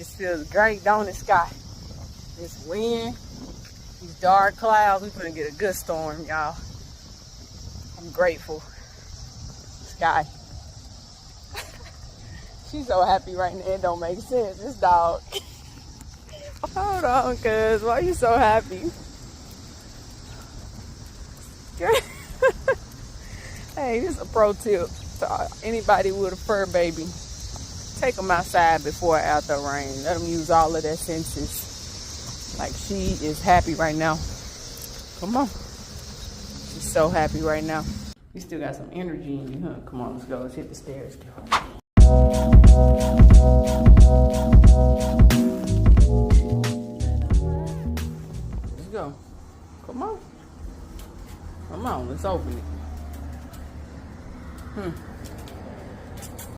It feels great, don't it, Sky? This wind, these dark clouds, we gonna get a good storm, y'all. I'm grateful. Sky. She's so happy right now, it don't make sense. This dog. Hold on, cuz, why you so happy? Hey, this is a pro tip to anybody with a fur baby. Take them outside before or after rain. Let them use all of their senses. Like she is happy right now. Come on. She's so happy right now. You still got some energy in you, huh? Come on, let's go. Let's hit the stairs, girl. Let's go. Come on. Come on, let's open it.